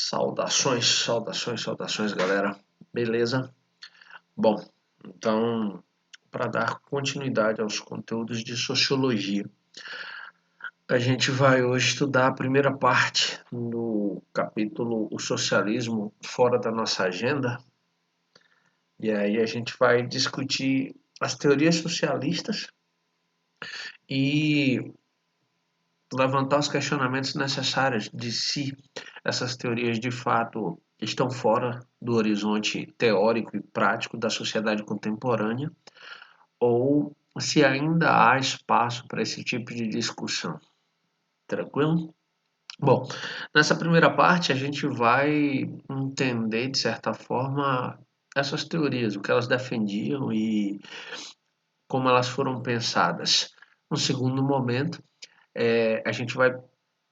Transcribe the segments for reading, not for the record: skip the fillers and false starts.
Saudações, saudações, saudações, galera. Beleza? Bom, então, para dar continuidade aos conteúdos de sociologia, a gente vai hoje estudar a primeira parte do capítulo O Socialismo Fora da Nossa Agenda. E aí a gente vai discutir as teorias socialistas e levantar os questionamentos necessários de se essas teorias de fato estão fora do horizonte teórico e prático da sociedade contemporânea ou se ainda há espaço para esse tipo de discussão. Tranquilo? Bom, nessa primeira parte a gente vai entender, de certa forma, essas teorias, o que elas defendiam e como elas foram pensadas. No segundo momento, a gente vai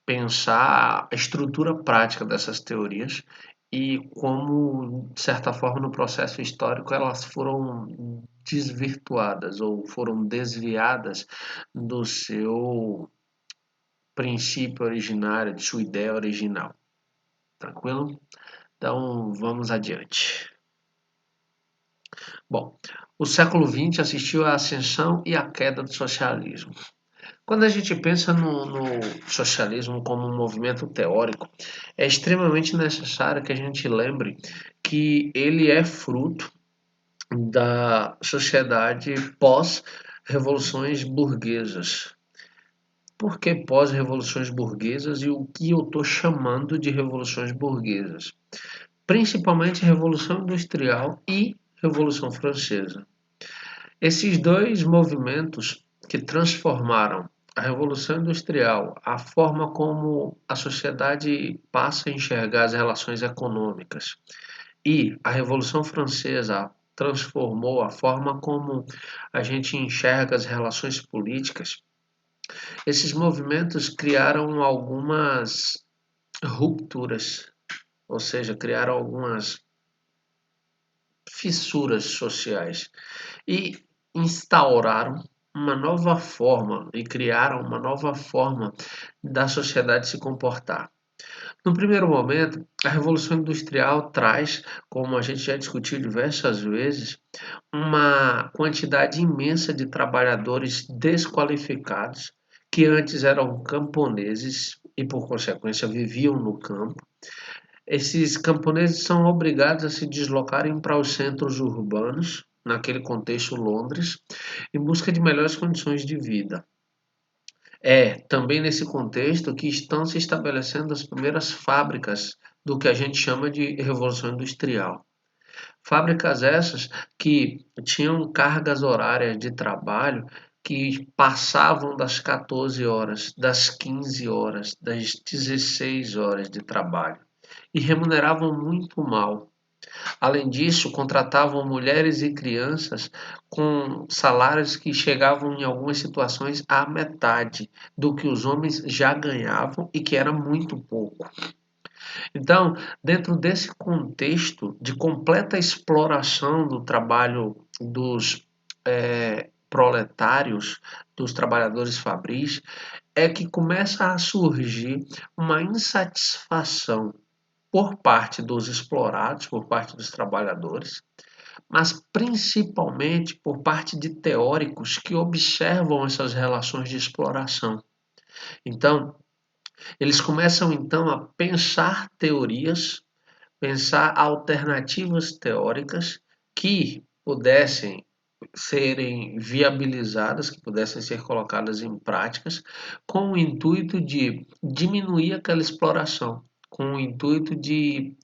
pensar a estrutura prática dessas teorias e como, de certa forma, no processo histórico elas foram desvirtuadas ou foram desviadas do seu princípio originário, de sua ideia original. Tranquilo? Então, vamos adiante. Bom, o século XX assistiu à ascensão e à queda do socialismo. Quando a gente pensa no socialismo como um movimento teórico, é extremamente necessário que a gente lembre que ele é fruto da sociedade pós-revoluções burguesas. Por que pós-revoluções burguesas e o que eu estou chamando de revoluções burguesas? Principalmente Revolução Industrial e Revolução Francesa. Esses dois movimentos que transformaram a Revolução Industrial, a forma como a sociedade passa a enxergar as relações econômicas, e a Revolução Francesa transformou a forma como a gente enxerga as relações políticas, esses movimentos criaram algumas rupturas, ou seja, criaram algumas fissuras sociais e instauraram uma nova forma e criaram uma nova forma da sociedade se comportar. No primeiro momento, a Revolução Industrial traz, como a gente já discutiu diversas vezes, uma quantidade imensa de trabalhadores desqualificados que antes eram camponeses e, por consequência, viviam no campo. Esses camponeses são obrigados a se deslocarem para os centros urbanos, naquele contexto Londres, em busca de melhores condições de vida. É também nesse contexto que estão se estabelecendo as primeiras fábricas do que a gente chama de Revolução Industrial. Fábricas essas que tinham cargas horárias de trabalho que passavam das 14 horas, das 15 horas, das 16 horas de trabalho e remuneravam muito mal. Além disso, contratavam mulheres e crianças com salários que chegavam em algumas situações à metade do que os homens já ganhavam e que era muito pouco. Então, dentro desse contexto de completa exploração do trabalho dos proletários, dos trabalhadores fabris, é que começa a surgir uma insatisfação por parte dos explorados, por parte dos trabalhadores, mas principalmente por parte de teóricos que observam essas relações de exploração. Então, eles começam então a pensar teorias, pensar alternativas teóricas que pudessem serem viabilizadas, que pudessem ser colocadas em práticas, com o intuito de diminuir aquela exploração, com o intuito de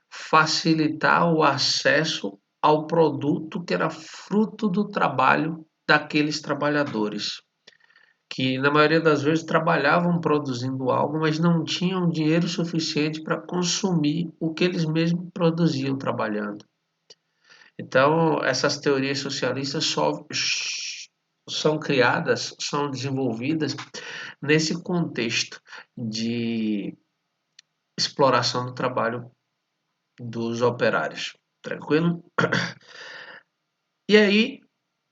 facilitar o acesso ao produto que era fruto do trabalho daqueles trabalhadores, que na maioria das vezes trabalhavam produzindo algo, mas não tinham dinheiro suficiente para consumir o que eles mesmos produziam trabalhando. Então, essas teorias socialistas são criadas, são desenvolvidas nesse contexto de exploração do trabalho dos operários. Tranquilo? E aí,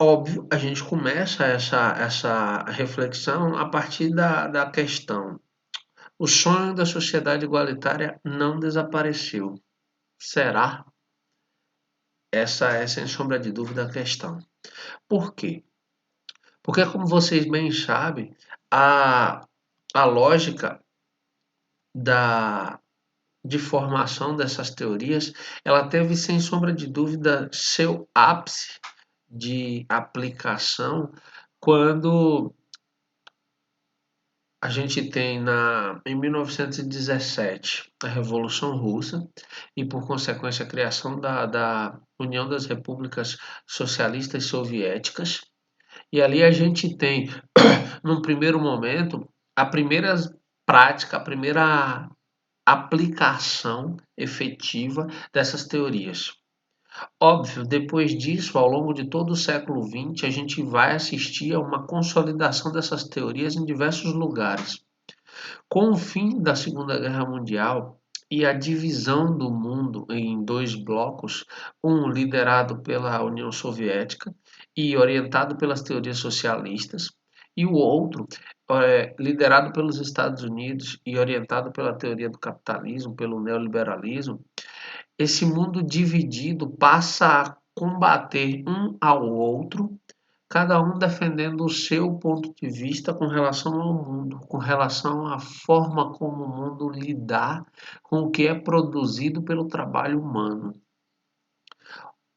óbvio, a gente começa essa reflexão a partir da questão: O sonho da sociedade igualitária não desapareceu. Será? Essa é, sem sombra de dúvida, a questão. Por quê? Porque, como vocês bem sabem, a, a lógica da, de formação dessas teorias, ela teve, sem sombra de dúvida, seu ápice de aplicação quando a gente tem em 1917 a Revolução Russa e, por consequência, a criação da União das Repúblicas Socialistas Soviéticas. E ali a gente tem, num primeiro momento, a primeira prática, a primeira aplicação efetiva dessas teorias. Óbvio, depois disso, ao longo de todo o século XX, a gente vai assistir a uma consolidação dessas teorias em diversos lugares. Com o fim da Segunda Guerra Mundial e a divisão do mundo em dois blocos, um liderado pela União Soviética e orientado pelas teorias socialistas, e o outro liderado pelos Estados Unidos e orientado pela teoria do capitalismo, pelo neoliberalismo, esse mundo dividido passa a combater um ao outro, cada um defendendo o seu ponto de vista com relação ao mundo, com relação à forma como o mundo lidar com o que é produzido pelo trabalho humano.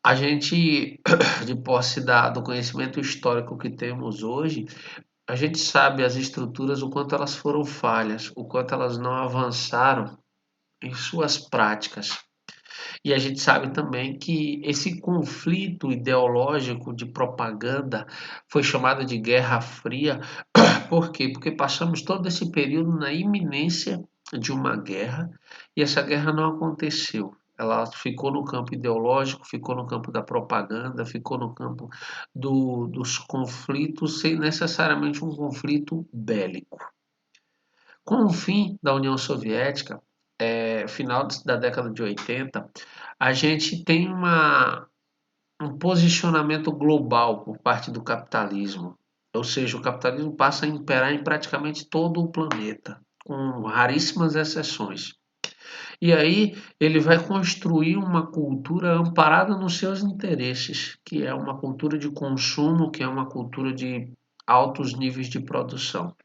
A gente, de posse do conhecimento histórico que temos hoje, a gente sabe as estruturas, o quanto elas foram falhas, o quanto elas não avançaram em suas práticas. E a gente sabe também que esse conflito ideológico de propaganda foi chamado de Guerra Fria. Por quê? Porque passamos todo esse período na iminência de uma guerra e essa guerra não aconteceu. Ela ficou no campo ideológico, ficou no campo da propaganda, ficou no campo dos conflitos, sem necessariamente um conflito bélico. Com o fim da União Soviética, final da década de 80, a gente tem um posicionamento global por parte do capitalismo. Ou seja, o capitalismo passa a imperar em praticamente todo o planeta, com raríssimas exceções. E aí ele vai construir uma cultura amparada nos seus interesses, que é uma cultura de consumo, que é uma cultura de altos níveis de produção.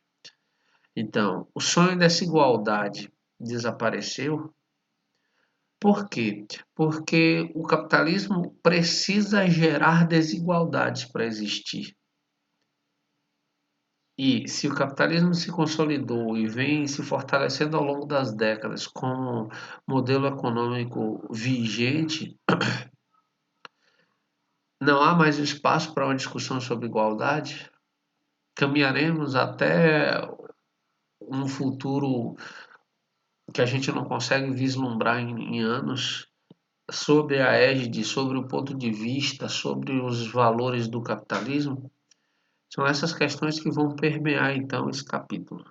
Então, o sonho dessa igualdade desapareceu. Por quê? Porque o capitalismo precisa gerar desigualdades para existir. E se o capitalismo se consolidou e vem se fortalecendo ao longo das décadas como modelo econômico vigente, não há mais espaço para uma discussão sobre igualdade. Caminharemos até um futuro que a gente não consegue vislumbrar em anos, sobre a égide, sobre o ponto de vista, sobre os valores do capitalismo. São essas questões que vão permear então esse capítulo.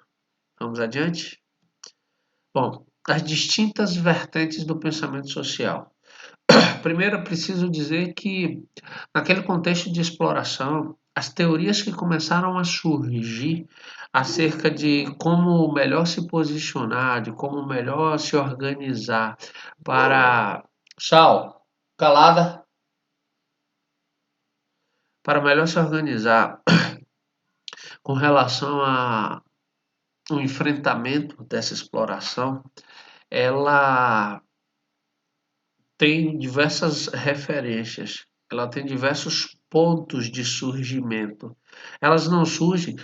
Vamos adiante? Bom, as distintas vertentes do pensamento social. Primeiro, é preciso dizer que, naquele contexto de exploração, as teorias que começaram a surgir acerca de como melhor se posicionar, de como melhor se organizar para. Sal, calada. Para melhor se organizar com relação a um enfrentamento dessa exploração, ela tem diversas referências, ela tem diversos pontos de surgimento. Elas não surgem,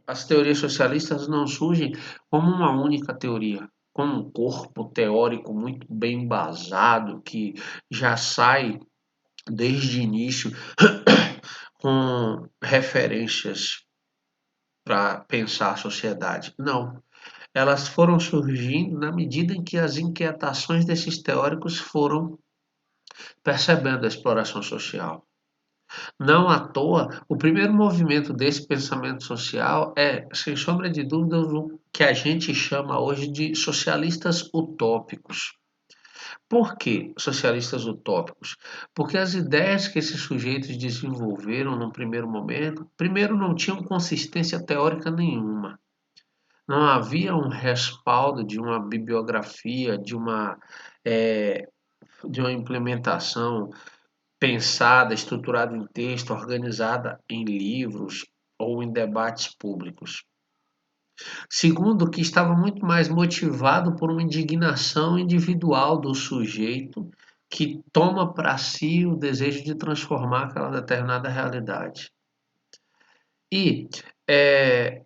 as teorias socialistas não surgem como uma única teoria, como um corpo teórico muito bem embasado que já sai desde o início com referências para pensar a sociedade. Não. Elas foram surgindo na medida em que as inquietações desses teóricos foram percebendo a exploração social. Não à toa, o primeiro movimento desse pensamento social é, sem sombra de dúvidas, o que a gente chama hoje de socialistas utópicos. Por que socialistas utópicos? Porque as ideias que esses sujeitos desenvolveram num primeiro momento, primeiro não tinham consistência teórica nenhuma. Não havia um respaldo de uma bibliografia, eh, de uma implementação pensada, estruturada em texto, organizada em livros ou em debates públicos. Segundo, que estava muito mais motivado por uma indignação individual do sujeito que toma para si o desejo de transformar aquela determinada realidade. E, eh,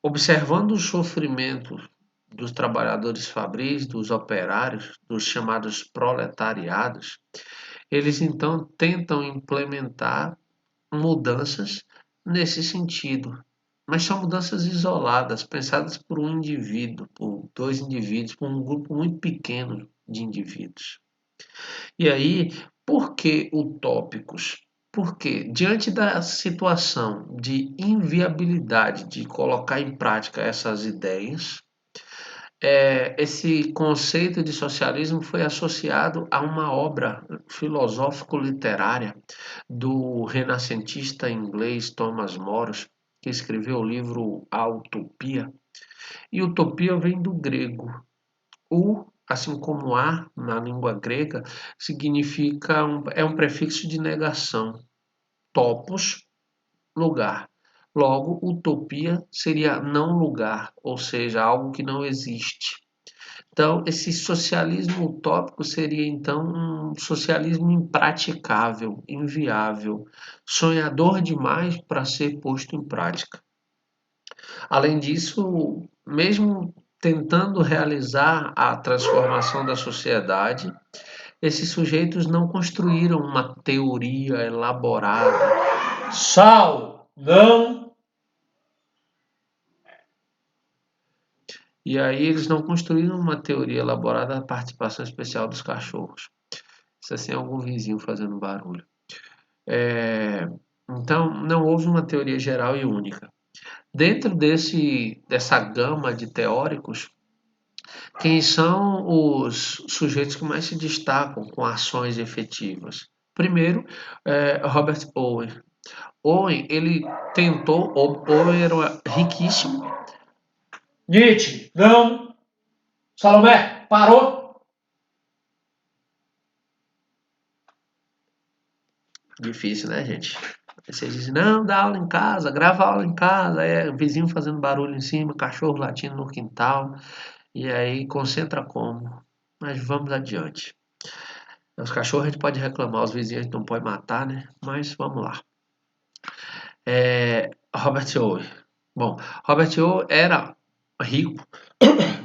observando o sofrimento dos trabalhadores fabris, dos operários, dos chamados proletariados, eles então tentam implementar mudanças nesse sentido. Mas são mudanças isoladas, pensadas por um indivíduo, por dois indivíduos, por um grupo muito pequeno de indivíduos. E aí, por que utópicos? Porque, diante da situação de inviabilidade de colocar em prática essas ideias, esse conceito de socialismo foi associado a uma obra filosófico-literária do renascentista inglês Thomas More, que escreveu o livro A Utopia. E utopia vem do grego. U, assim como a na língua grega, significa é um prefixo de negação. Topos, lugar. Logo, utopia seria não lugar, ou seja, algo que não existe. Então, esse socialismo utópico seria então um socialismo impraticável, inviável, sonhador demais para ser posto em prática. Além disso, mesmo tentando realizar a transformação da sociedade, esses sujeitos não construíram uma teoria elaborada. Sal, não. E aí eles não construíram uma teoria elaborada da participação especial dos cachorros. Isso assim é algum vizinho fazendo barulho. É, então, não houve uma teoria geral e única. Dentro dessa gama de teóricos, quem são os sujeitos que mais se destacam com ações efetivas? Primeiro, Robert Owen. Owen, ele tentou, Owen era riquíssimo. Nietzsche, não. Salomé, parou. Difícil, né, gente? Aí vocês dizem, não, dá aula em casa, grava aula em casa, vizinho fazendo barulho em cima, cachorro latindo no quintal, e aí concentra como? Mas vamos adiante. Os cachorros a gente pode reclamar, os vizinhos a gente não pode matar, né? Mas vamos lá. Robert Owen. Bom, Robert Owen era rico,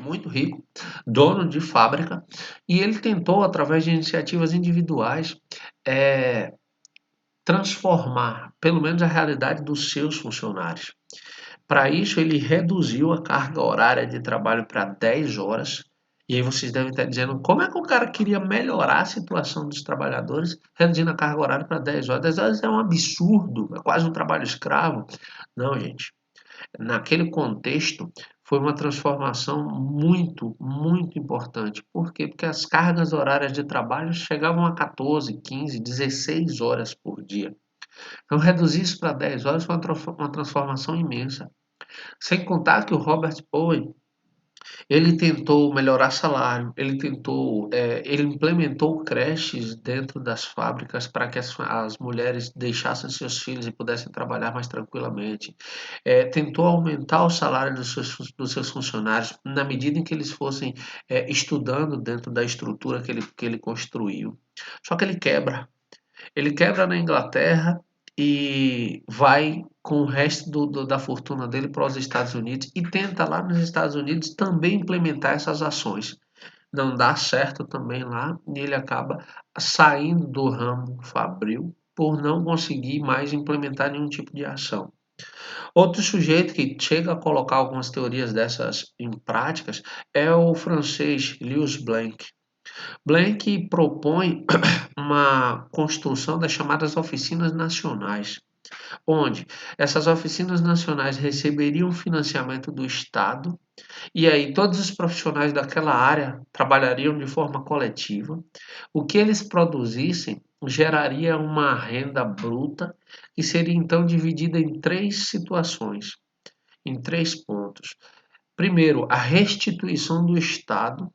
muito rico, dono de fábrica, e ele tentou, através de iniciativas individuais, é, transformar, pelo menos, a realidade dos seus funcionários. Para isso, ele reduziu a carga horária de trabalho para 10 horas. E aí vocês devem estar dizendo, como é que o cara queria melhorar a situação dos trabalhadores reduzindo a carga horária para 10 horas? 10 horas é um absurdo, é quase um trabalho escravo. Não, gente. Naquele contexto, foi uma transformação muito, muito importante. Por quê? Porque as cargas horárias de trabalho chegavam a 14, 15, 16 horas por dia. Então, reduzir isso para 10 horas foi uma transformação imensa. Sem contar que o Robert Owen, ele tentou melhorar salário, ele implementou creches dentro das fábricas para que as mulheres deixassem seus filhos e pudessem trabalhar mais tranquilamente. Tentou aumentar o salário dos seus funcionários na medida em que eles fossem estudando dentro da estrutura que ele construiu. Só que ele quebra. Ele quebra na Inglaterra e vai com o resto da fortuna dele para os Estados Unidos e tenta lá nos Estados Unidos também implementar essas ações. Não dá certo também lá e ele acaba saindo do ramo fabril por não conseguir mais implementar nenhum tipo de ação. Outro sujeito que chega a colocar algumas teorias dessas em práticas é o francês Louis Blanc. Blank propõe uma construção das chamadas oficinas nacionais, onde essas oficinas nacionais receberiam financiamento do Estado e aí todos os profissionais daquela área trabalhariam de forma coletiva. O que eles produzissem geraria uma renda bruta que seria então dividida em três situações, em três pontos. Primeiro, a restituição do Estado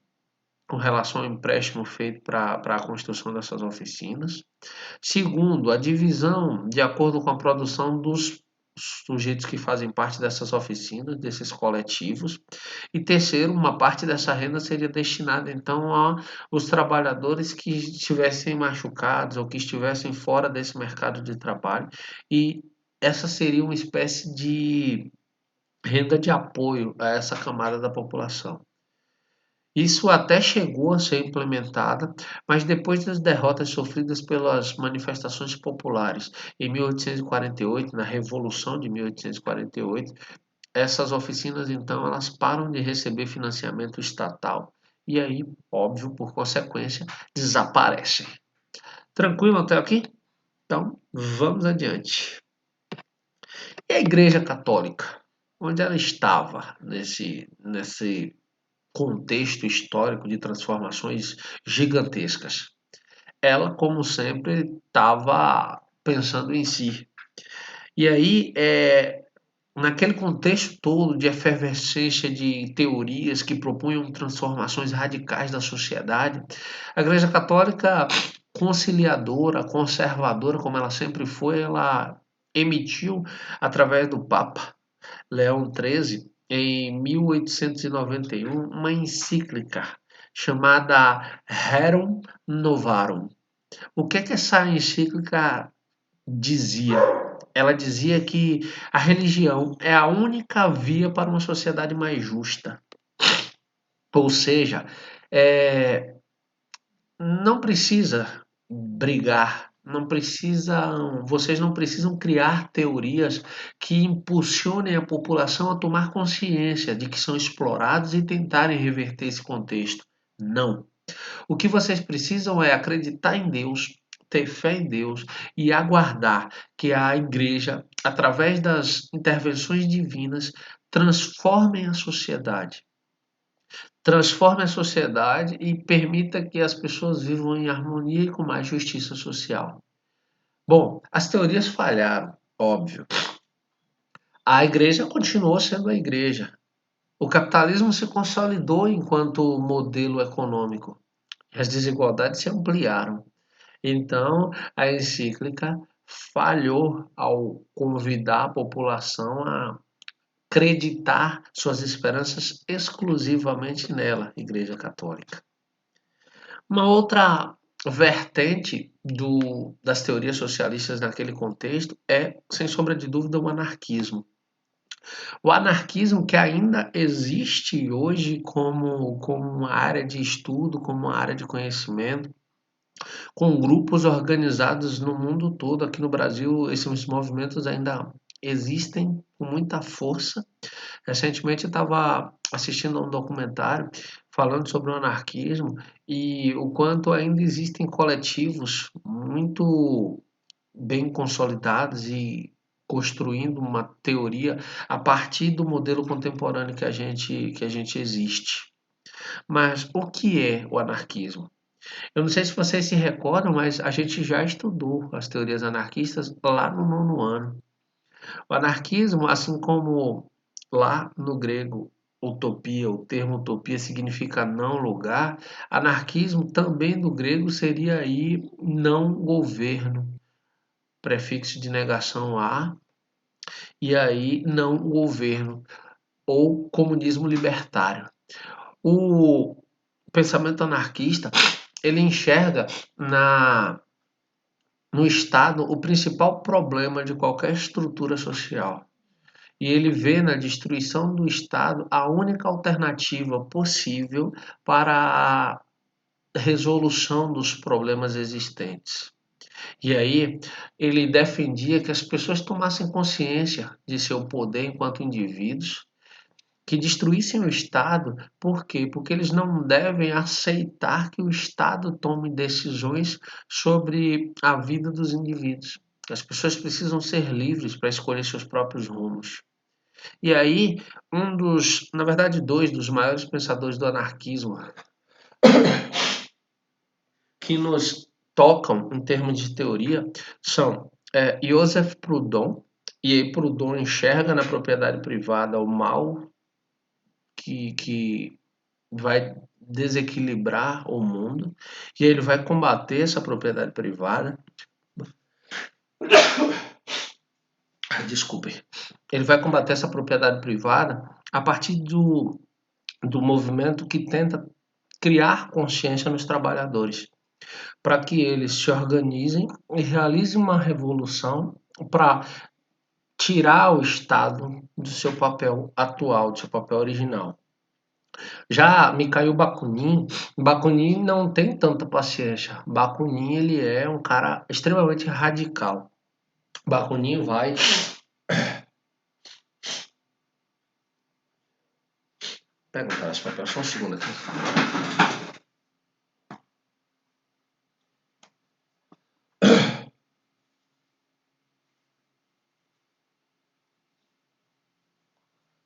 com relação ao empréstimo feito para a construção dessas oficinas. Segundo, a divisão de acordo com a produção dos sujeitos que fazem parte dessas oficinas, desses coletivos. E terceiro, uma parte dessa renda seria destinada então aos trabalhadores que estivessem machucados ou que estivessem fora desse mercado de trabalho. E essa seria uma espécie de renda de apoio a essa camada da população. Isso até chegou a ser implementada, mas depois das derrotas sofridas pelas manifestações populares em 1848, na Revolução de 1848, essas oficinas então elas param de receber financiamento estatal e aí, óbvio, por consequência, desaparecem. Tranquilo até aqui? Então, vamos adiante. E a Igreja Católica? Onde ela estava nesse contexto histórico de transformações gigantescas? Ela, como sempre, estava pensando em si. E aí, naquele contexto todo de efervescência de teorias que propunham transformações radicais da sociedade, a Igreja Católica, conciliadora, conservadora, como ela sempre foi, ela emitiu, através do Papa Leão XIII, em 1891, uma encíclica chamada Rerum Novarum. O que é que essa encíclica dizia? Ela dizia que a religião é a única via para uma sociedade mais justa. Ou seja, é, não precisa brigar, vocês não precisam criar teorias que impulsionem a população a tomar consciência de que são explorados e tentarem reverter esse contexto. Não. O que vocês precisam é acreditar em Deus, ter fé em Deus e aguardar que a igreja, através das intervenções divinas, transforme a sociedade. Transforme a sociedade e permita que as pessoas vivam em harmonia e com mais justiça social. Bom, as teorias falharam, óbvio. A igreja continuou sendo a igreja. O capitalismo se consolidou enquanto modelo econômico. As desigualdades se ampliaram. Então, a encíclica falhou ao convidar a população a acreditar suas esperanças exclusivamente nela, Igreja Católica. Uma outra vertente das teorias socialistas naquele contexto é, sem sombra de dúvida, o anarquismo. O anarquismo que ainda existe hoje como uma área de estudo, como uma área de conhecimento, com grupos organizados no mundo todo. Aqui no Brasil, esses movimentos ainda existem com muita força. Recentemente eu estava assistindo a um documentário falando sobre o anarquismo e o quanto ainda existem coletivos muito bem consolidados e construindo uma teoria a partir do modelo contemporâneo que a gente existe. Mas o que é o anarquismo? Eu não sei se vocês se recordam, mas a gente já estudou as teorias anarquistas lá no nono ano. O anarquismo, assim como lá no grego utopia, o termo utopia significa não lugar, anarquismo também do grego seria aí não governo, prefixo de negação a, e aí não governo, ou comunismo libertário. O pensamento anarquista, ele enxerga no Estado o principal problema de qualquer estrutura social. E ele vê na destruição do Estado a única alternativa possível para a resolução dos problemas existentes. E aí ele defendia que as pessoas tomassem consciência de seu poder enquanto indivíduos, que destruíssem o Estado. Por quê? Porque eles não devem aceitar que o Estado tome decisões sobre a vida dos indivíduos. As pessoas precisam ser livres para escolher seus próprios rumos. E aí, na verdade, dois dos maiores pensadores do anarquismo que nos tocam em termos de teoria são Joseph Proudhon, e aí Proudhon enxerga na propriedade privada o mal que vai desequilibrar o mundo, e ele vai combater essa propriedade privada. Desculpe. Ele vai combater essa propriedade privada a partir do movimento que tenta criar consciência nos trabalhadores, para que eles se organizem e realizem uma revolução para tirar o Estado do seu papel atual, do seu papel original. Já Mikhail Bakunin não tem tanta paciência. Bakunin ele é um cara extremamente radical. Bakunin vai. Pega um pedaço de papel, só um segundo aqui.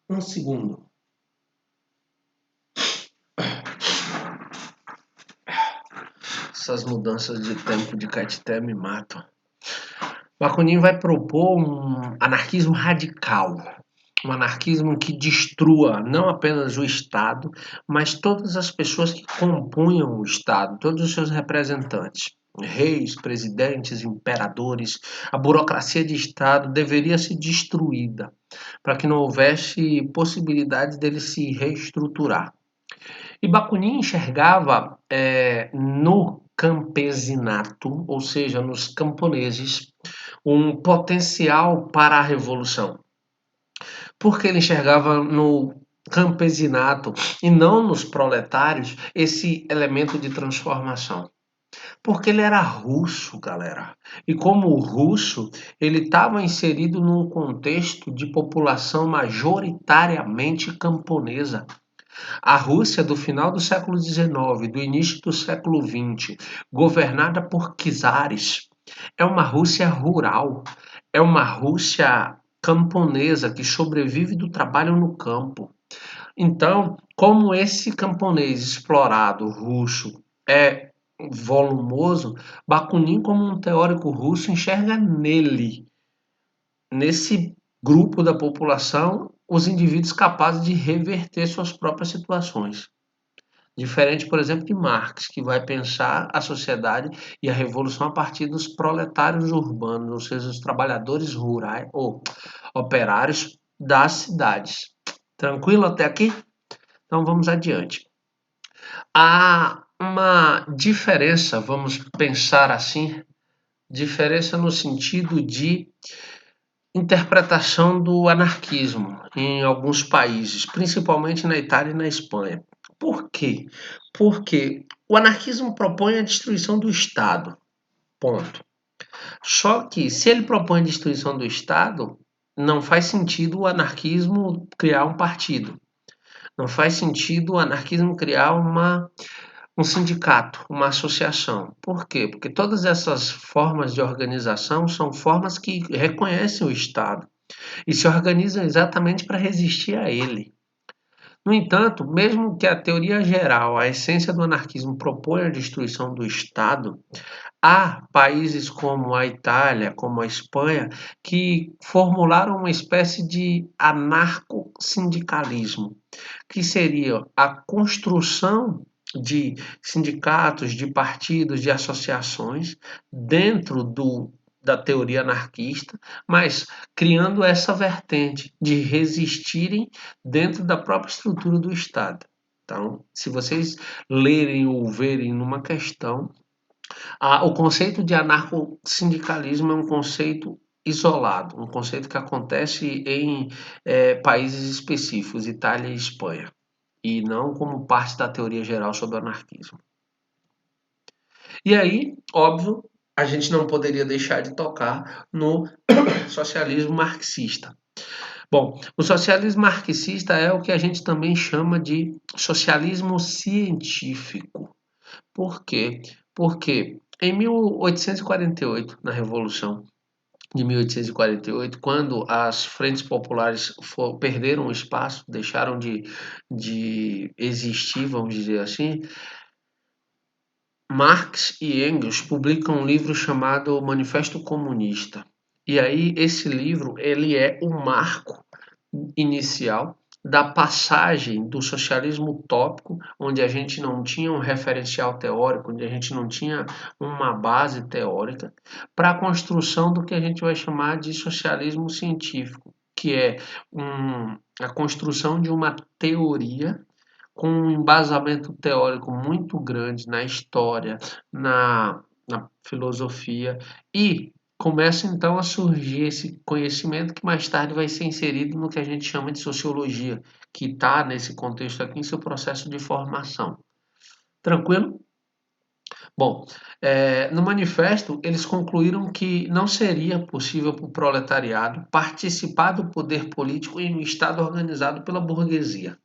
Um segundo. Essas mudanças de tempo de Caetité me matam. Bakunin vai propor um anarquismo radical, um anarquismo que destrua não apenas o Estado, mas todas as pessoas que compunham o Estado, todos os seus representantes. Reis, presidentes, imperadores, a burocracia de Estado deveria ser destruída para que não houvesse possibilidade dele se reestruturar. E Bakunin enxergava no campesinato, ou seja, nos camponeses, um potencial para a revolução. Porque ele enxergava no campesinato e não nos proletários esse elemento de transformação. Porque ele era russo, galera. E como russo, ele estava inserido num contexto de população majoritariamente camponesa. A Rússia do final do século XIX, do início do século XX, governada por czares, é uma Rússia rural, é uma Rússia camponesa que sobrevive do trabalho no campo. Então, como esse camponês explorado russo é volumoso, Bakunin, como um teórico russo, enxerga nesse grupo da população, os indivíduos capazes de reverter suas próprias situações. Diferente, por exemplo, de Marx, que vai pensar a sociedade e a revolução a partir dos proletários urbanos, ou seja, os trabalhadores rurais ou operários das cidades. Tranquilo até aqui? Então vamos adiante. Há uma diferença, vamos pensar assim, diferença no sentido de interpretação do anarquismo em alguns países, principalmente na Itália e na Espanha. Por quê? Porque o anarquismo propõe a destruição do Estado, ponto. Só que se ele propõe a destruição do Estado, não faz sentido o anarquismo criar um partido. Não faz sentido o anarquismo criar um sindicato, uma associação. Por quê? Porque todas essas formas de organização são formas que reconhecem o Estado e se organizam exatamente para resistir a ele. No entanto, mesmo que a teoria geral, a essência do anarquismo proponha a destruição do Estado, há países como a Itália, como a Espanha, que formularam uma espécie de anarco-sindicalismo, que seria a construção de sindicatos, de partidos, de associações dentro da teoria anarquista, mas criando essa vertente de resistirem dentro da própria estrutura do Estado. Então, se vocês lerem ou verem numa questão, o conceito de anarcossindicalismo é um conceito isolado, um conceito que acontece em países específicos, Itália e Espanha, e não como parte da teoria geral sobre o anarquismo. E aí, óbvio, a gente não poderia deixar de tocar no socialismo marxista. Bom, o socialismo marxista é o que a gente também chama de socialismo científico. Por quê? Porque em 1848, na Revolução de 1848, quando as frentes populares perderam o espaço, deixaram de existir, vamos dizer assim, Marx e Engels publicam um livro chamado Manifesto Comunista. E aí esse livro ele é o marco inicial da passagem do socialismo utópico, onde a gente não tinha um referencial teórico, onde a gente não tinha uma base teórica, para a construção do que a gente vai chamar de socialismo científico, que é a construção de uma teoria com um embasamento teórico muito grande na história, na filosofia, e começa então a surgir esse conhecimento que mais tarde vai ser inserido no que a gente chama de sociologia, que está nesse contexto aqui em seu processo de formação. Tranquilo? Bom, no manifesto eles concluíram que não seria possível para o proletariado participar do poder político em um Estado organizado pela burguesia.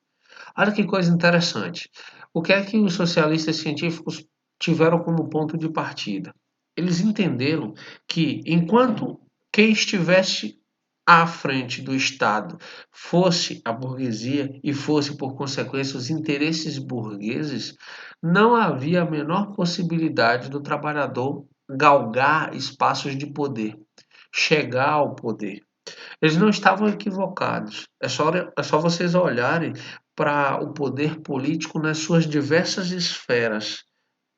Olha que coisa interessante. O que é que os socialistas científicos tiveram como ponto de partida? Eles entenderam que enquanto quem estivesse à frente do Estado fosse a burguesia e fosse, por consequência, os interesses burgueses, não havia a menor possibilidade do trabalhador galgar espaços de poder, chegar ao poder. Eles não estavam equivocados. É só vocês olharem para o poder político nas suas diversas esferas,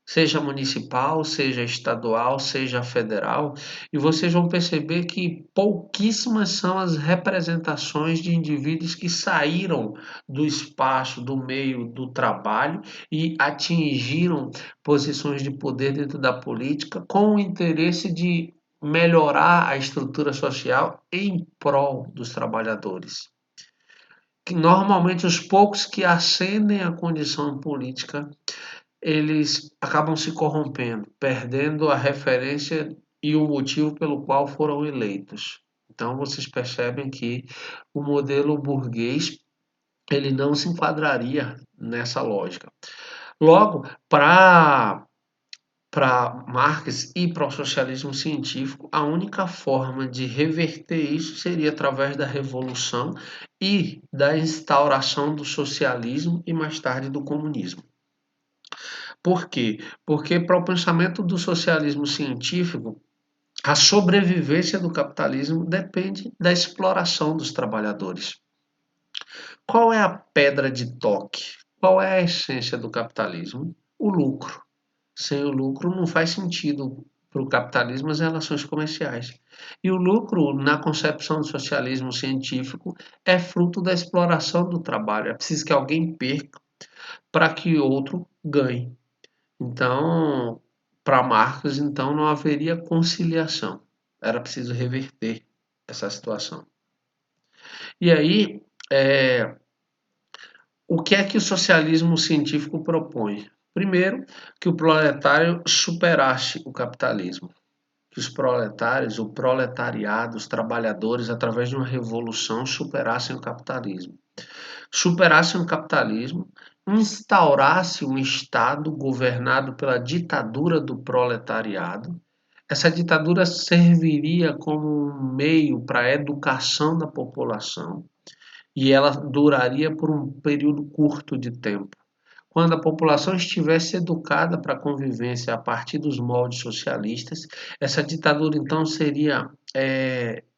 seja municipal, seja estadual, seja federal, e vocês vão perceber que pouquíssimas são as representações de indivíduos que saíram do espaço, do meio do trabalho e atingiram posições de poder dentro da política com o interesse de melhorar a estrutura social em prol dos trabalhadores. Que normalmente os poucos que ascendem à condição política eles acabam se corrompendo, perdendo a referência e o motivo pelo qual foram eleitos. Então vocês percebem que o modelo burguês ele não se enquadraria nessa lógica. Logo, para Marx e para o socialismo científico, a única forma de reverter isso seria através da revolução e da instauração do socialismo e mais tarde do comunismo. Por quê? Porque para o pensamento do socialismo científico, a sobrevivência do capitalismo depende da exploração dos trabalhadores. Qual é a pedra de toque? Qual é a essência do capitalismo? O lucro. Sem o lucro não faz sentido para o capitalismo as relações comerciais. E o lucro, na concepção do socialismo científico, é fruto da exploração do trabalho. É preciso que alguém perca para que outro ganhe. Então, para Marx, então não haveria conciliação. Era preciso reverter essa situação. E aí, o que é que o socialismo científico propõe? Primeiro, que o proletário superasse o capitalismo. Que os proletários, o proletariado, os trabalhadores, através de uma revolução, superassem o capitalismo. Superassem o capitalismo, instaurasse um Estado governado pela ditadura do proletariado. Essa ditadura serviria como um meio para a educação da população e ela duraria por um período curto de tempo. Quando a população estivesse educada para a convivência a partir dos moldes socialistas, essa ditadura então seria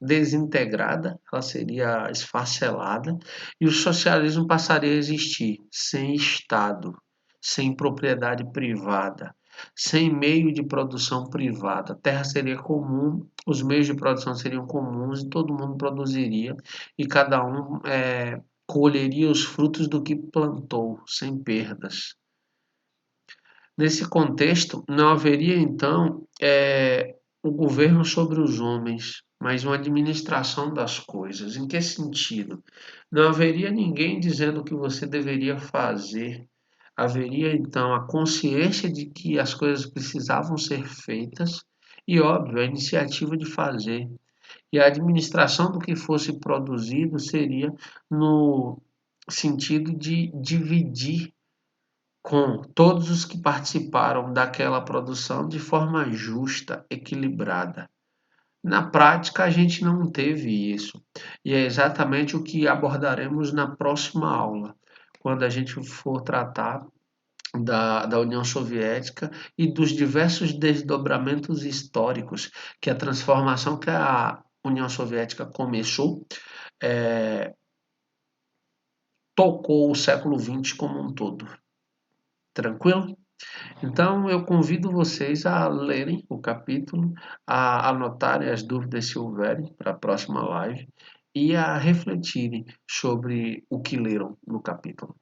desintegrada, ela seria esfacelada e o socialismo passaria a existir sem Estado, sem propriedade privada, sem meio de produção privada. A terra seria comum, os meios de produção seriam comuns e todo mundo produziria e cada um colheria os frutos do que plantou, sem perdas. Nesse contexto, não haveria então o governo sobre os homens, mas uma administração das coisas. Em que sentido? Não haveria ninguém dizendo o que você deveria fazer. Haveria então a consciência de que as coisas precisavam ser feitas e, óbvio, a iniciativa de fazer. E a administração do que fosse produzido seria no sentido de dividir com todos os que participaram daquela produção de forma justa, equilibrada. Na prática, a gente não teve isso, e é exatamente o que abordaremos na próxima aula, quando a gente for tratar da União Soviética e dos diversos desdobramentos históricos que a transformação que a União Soviética começou tocou o século XX como um todo. Tranquilo? Então, eu convido vocês a lerem o capítulo, a anotarem as dúvidas se houverem para a próxima live e a refletirem sobre o que leram no capítulo.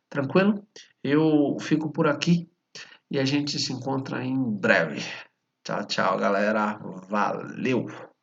Tranquilo? Eu fico por aqui e a gente se encontra em breve. Tchau, tchau, galera. Valeu!